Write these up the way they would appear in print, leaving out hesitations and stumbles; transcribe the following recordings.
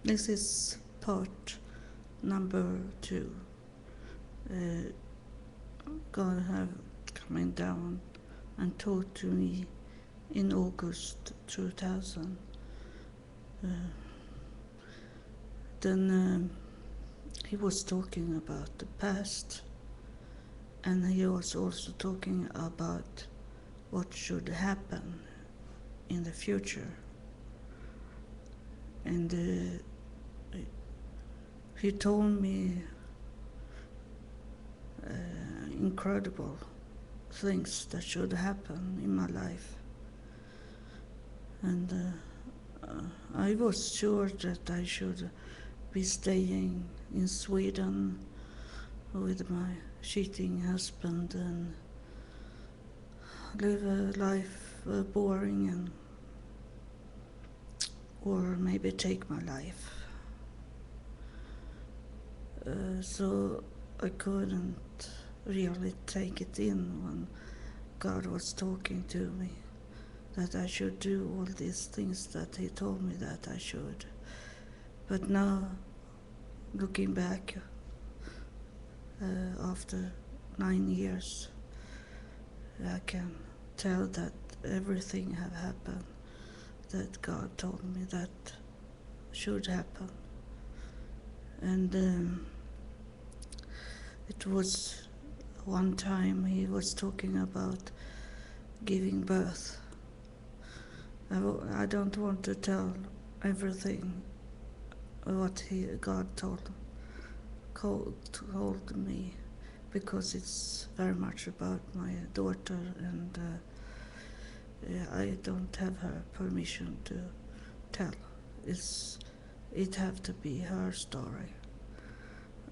This is part number 2. God have coming down and talked to me in August 2000. Then he was talking about the past, and he was also talking about what should happen in the future. And he told me incredible things that should happen in my life. And I was sure that I should be staying in Sweden with my cheating husband and live a life boring, and or maybe take my life. So I couldn't really take it in when God was talking to me that I should do all these things that he told me that I should. But now, looking back after 9 years, I can tell that everything have happened that God told me that should happen. And it was one time he was talking about giving birth. I don't want to tell everything what God told me, because it's very much about my daughter, and I don't have her permission to tell. It have to be her story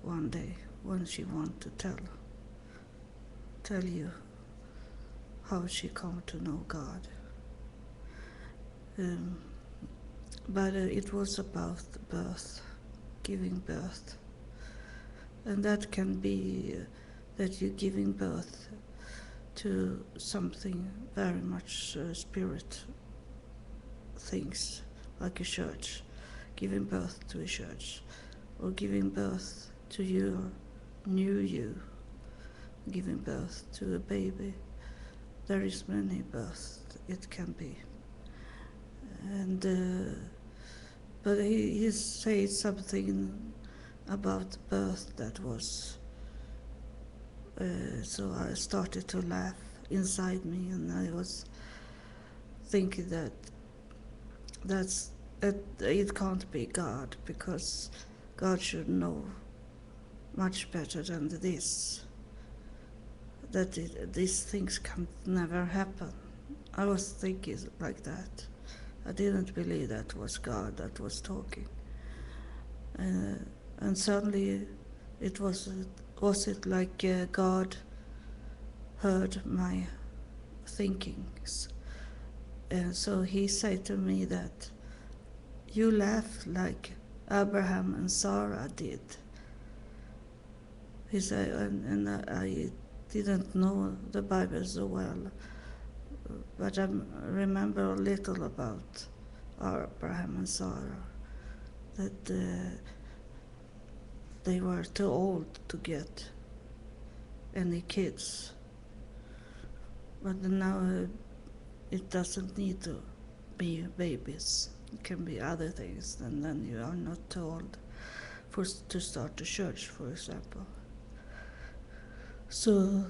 one day when she want to tell you how she come to know God. But it was about birth, giving birth. And that can be that you're giving birth to something very much spirit things, like a church, giving birth to a church, or giving birth to your new you, giving birth to a baby. There is many births it can be. And but he said something about birth that was so I started to laugh inside me, and I was thinking that it can't be God, because God should know much better than this, that these things can never happen. I was thinking like that. I didn't believe that was God that was talking. And suddenly was it like God heard my thinkings. And so he said to me that you laugh like Abraham and Sarah did. He said, and I didn't know the Bible so well, but I remember a little about Abraham and Sarah, that they were too old to get any kids. But now it doesn't need to be babies. It can be other things, and then you are not too old to start a church, for example. So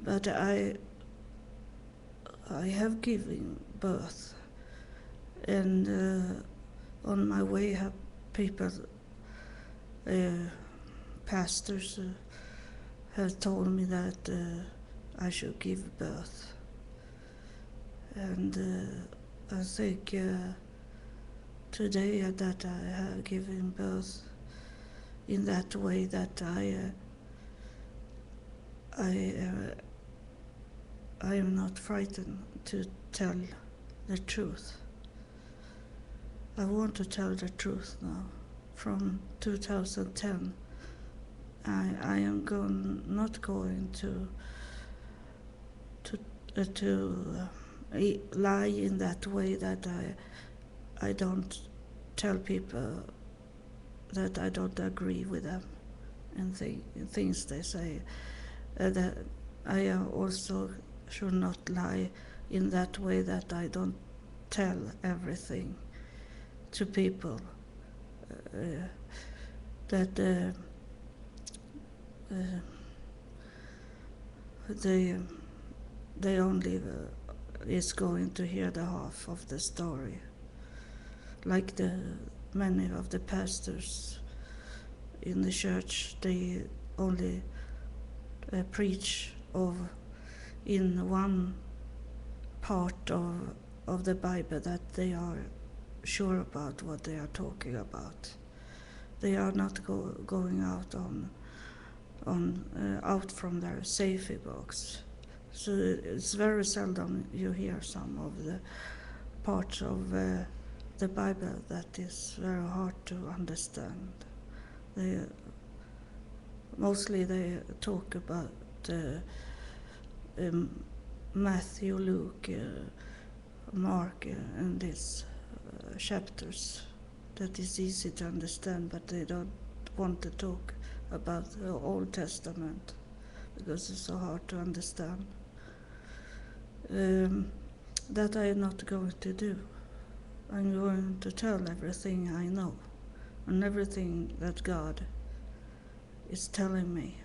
but I have given birth, and on my way have people, pastors have told me that I should give birth, and I think today that I have given birth in that way, that I am not frightened to tell the truth. I want to tell the truth now. From 2010, I am not going to lie in that way that I don't tell people that I don't agree with them and things they say. That I also should not lie in that way that I don't tell everything to people. That they only is going to hear the half of the story, like many of the pastors in the church. They only preach in one part of the Bible that they are sure about what they are talking about. They are not going out out from their safety box. So it's very seldom you hear some of the parts of the Bible that is very hard to understand. Mostly they talk about Matthew, Luke, Mark, and these chapters that is easy to understand, but they don't want to talk about the Old Testament because it's so hard to understand. That I am not going to do. I'm going to tell everything I know and everything that God is telling me.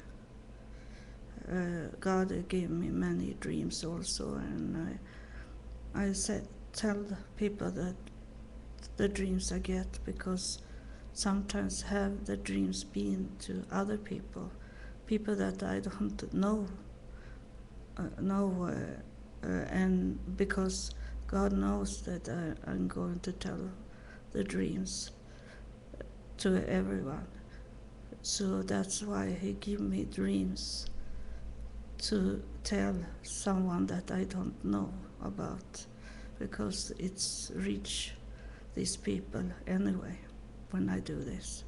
God gave me many dreams also, and I tell people that the dreams I get, because sometimes have the dreams been to other people that I don't know, and because God knows that I'm going to tell the dreams to everyone. So that's why He give me dreams to tell someone that I don't know about, because it's reach these people anyway when I do this.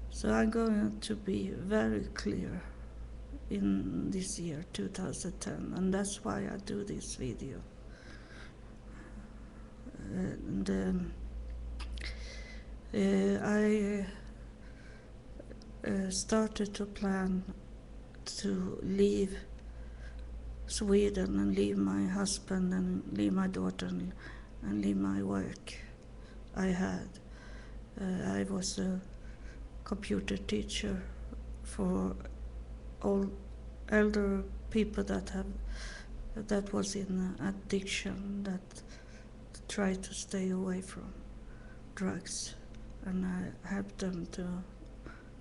So I'm going to be very clear in this year 2010, and that's why I do this video. And I started to plan to leave Sweden and leave my husband and leave my daughter and leave my work I had. I was a computer teacher for all elder people that was in addiction, that tried to stay away from drugs, and I helped them to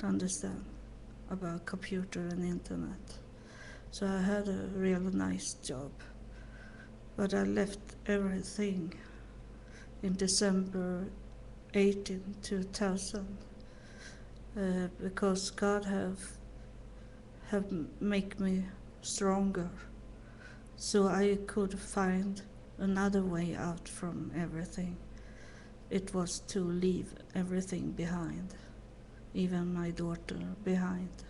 understand about computer and internet. So I had a really nice job, but I left everything in December 18, 2000, because God have make me stronger, so I could find another way out from everything. It was to leave everything behind, even my daughter behind.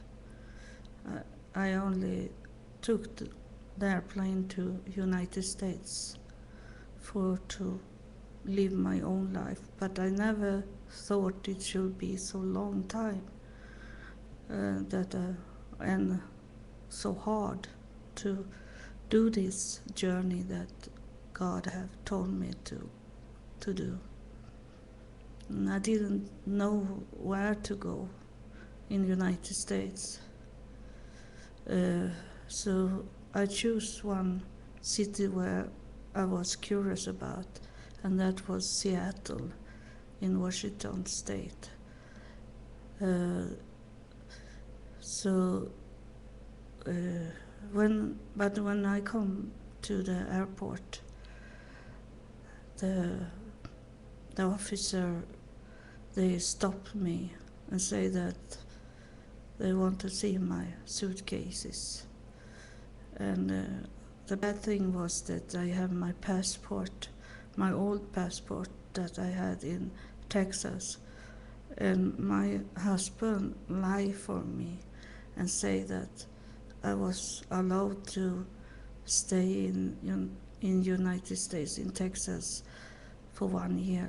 I only took the airplane to United States to live my own life, but I never thought it should be so long time and so hard to do this journey that God have told me to do. And I didn't know where to go in the United States. So I chose one city where I was curious about, and that was Seattle in Washington State. When I come to the airport, the officer, they stopped me and say that they want to see my suitcases. And the bad thing was that I have my passport, my old passport that I had in Texas, and my husband lied for me and say that I was allowed to stay in in United States, in Texas, for 1 year,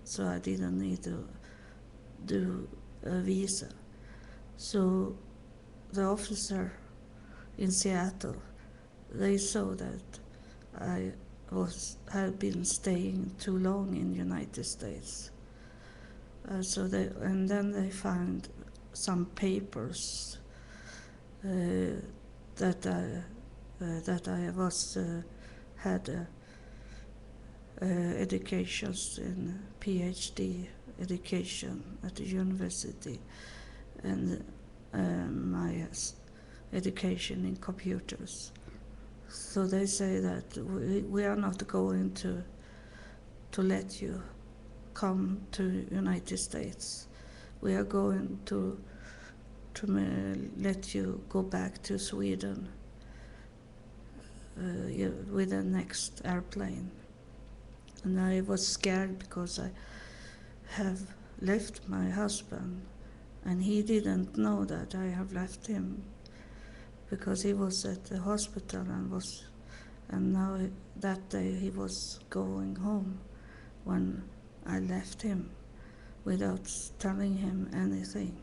so I didn't need to do a visa. So the officer in Seattle, they saw that I had been staying too long in United States. And then they found some papers that I was had educations in PhD education at the university, and my education in computers. So they say that we are not going to let you come to United States. We are going to let you go back to Sweden with the next airplane. And I was scared because I have left my husband, and he didn't know that I have left him, because he was at the hospital and now that day he was going home when I left him without telling him anything.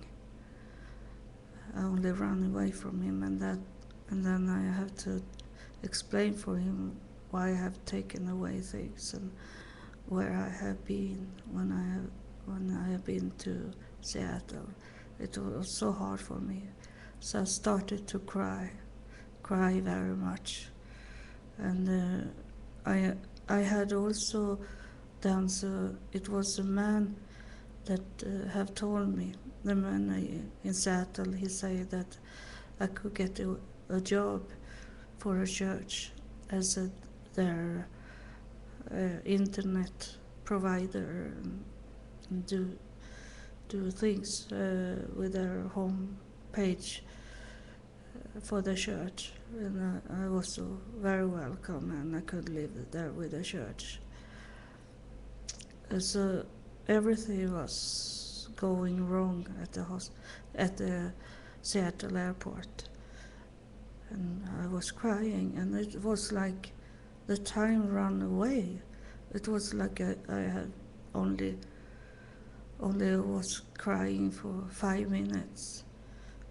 I only ran away from him, and then I have to explain for him why I have taken away things and where I have been when I have been to Seattle. It was so hard for me. So I started to cry very much. And I had also done so. It was a man that have told me, the man in Seattle, he said that I could get a job for a church as their internet provider, and do things with their home page for the church. And I was very welcome, and I could live there with the church. So everything was going wrong at the Seattle airport, and I was crying, and it was like the time ran away. It was like I had only was crying for 5 minutes,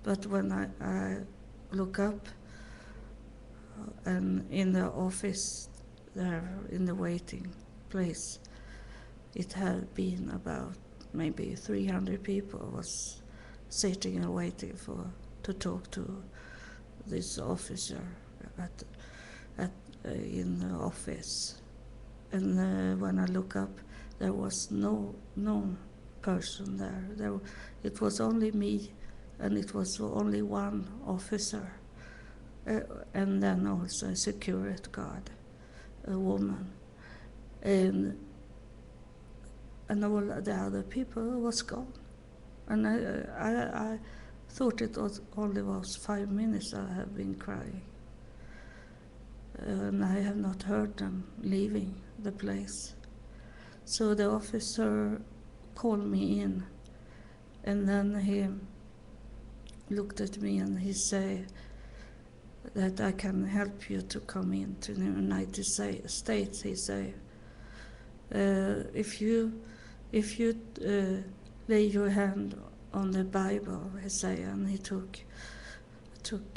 but when I look up and in the office there in the waiting place, it had been about maybe 300 people was sitting and waiting to talk to this officer in the office. And when I look up, there was no person there. It was only me, and it was only one officer, and then also a security guard, a woman, and all the other people was gone. And I thought it only was 5 minutes I have been crying, and I have not heard them leaving the place. So the officer called me in, and then he looked at me and he said that I can help you to come into the United States. He said, if you lay your hand on the Bible, he said, and he took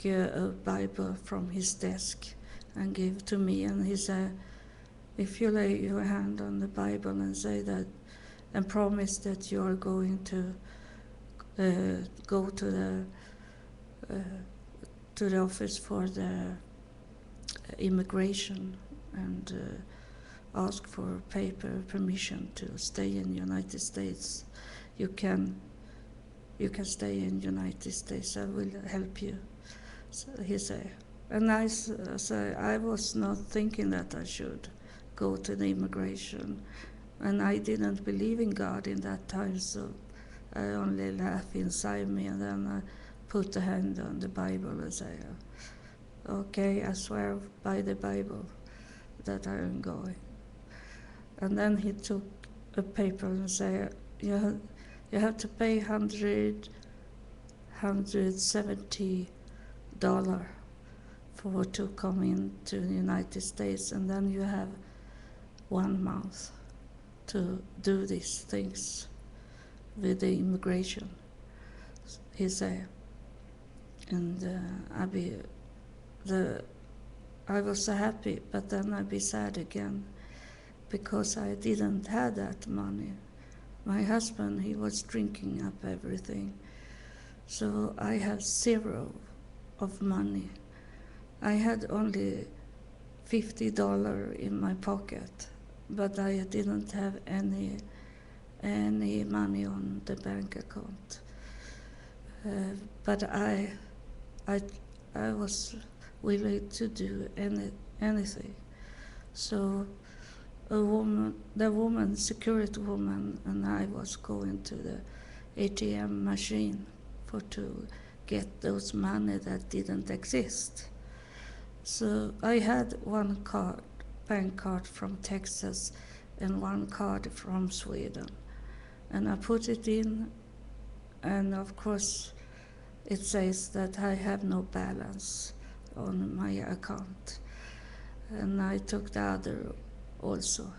a Bible from his desk and gave to me, and he said, if you lay your hand on the Bible and say that, and promise that you are going to go to the office for the immigration and ask for permission to stay in the United States, you can stay in the United States. I will help you, so he said. And I was not thinking that I should go to the immigration, and I didn't believe in God in that time, so I only laughed inside me, and then I put a hand on the Bible and say, okay, I swear by the Bible that I am going. And then he took a paper and said, you have to pay $170 for to come into the United States, and then you have 1 month to do these things with the immigration, he said. And I was so happy, but then I'd be sad again because I didn't have that money. My husband, he was drinking up everything, so I had zero of money. I had only $50 in my pocket, but I didn't have any money on the bank account. But I was willing to do anything. So the security woman, and I was going to the ATM machine to get those money that didn't exist. So I had one bank card from Texas, and one card from Sweden, and I put it in, and of course it says that I have no balance on my account. And I took the other also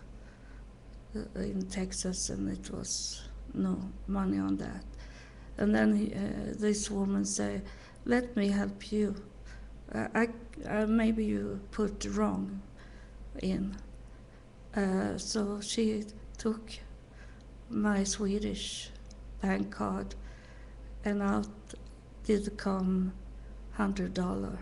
in Texas, and it was no money on that. And then this woman said, "Let me help you. Maybe you put wrong in." So she took my Swedish bank card, and out did come $100.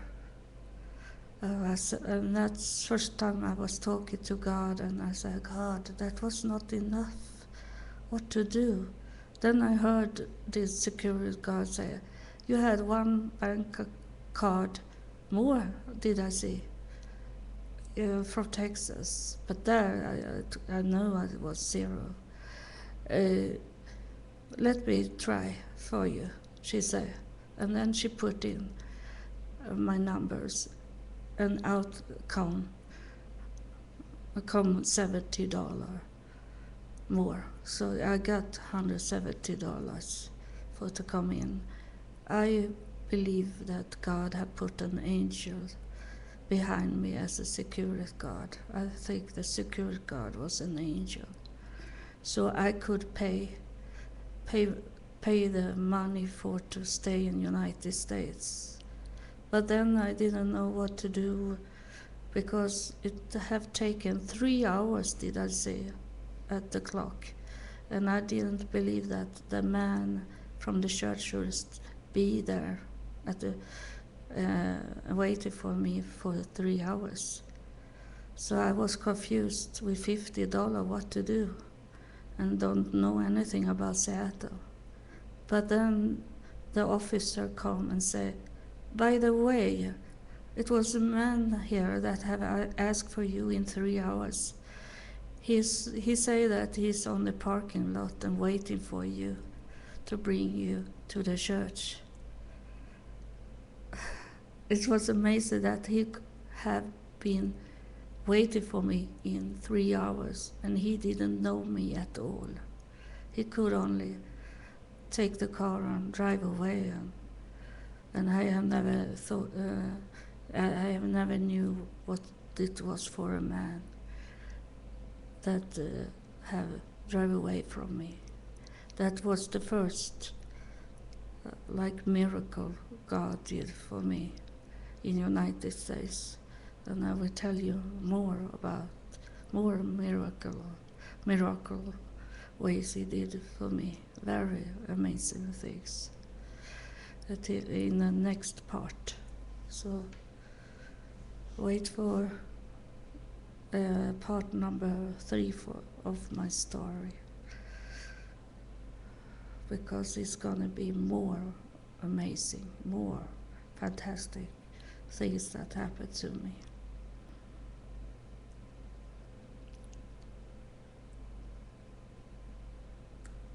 And that's the first time I was talking to God, and I said, "God, that was not enough. What to do?" Then I heard this security guard say, "You had one bank card more, did I see, from Texas?" But there, I know it was zero. "Let me try for you," she said. And then she put in my numbers, and out come $70 more. So I got $170 to come in. I believe that God had put an angel behind me as a security guard. I think the security guard was an angel. So I could pay the money to stay in United States. But then I didn't know what to do, because it have taken 3 hours, did I say, at the clock. And I didn't believe that the man from the church would be there waiting for me for 3 hours. So I was confused with $50 what to do, and don't know anything about Seattle. But then the officer come and said, "By the way, it was a man here that have asked for you in 3 hours. He say that he's on the parking lot and waiting for you to bring you to the church." It was amazing that he have been waiting for me in 3 hours, and he didn't know me at all. He could only take the car and drive away, and I have never thought. I have never knew what it was for a man that have drive away from me. That was the first miracle God did for me in United States, and I will tell you more about more miracle ways He did for me. Very amazing things. In the next part. So wait for part number 3 of my story, because it's gonna be more amazing, more fantastic things that happened to me.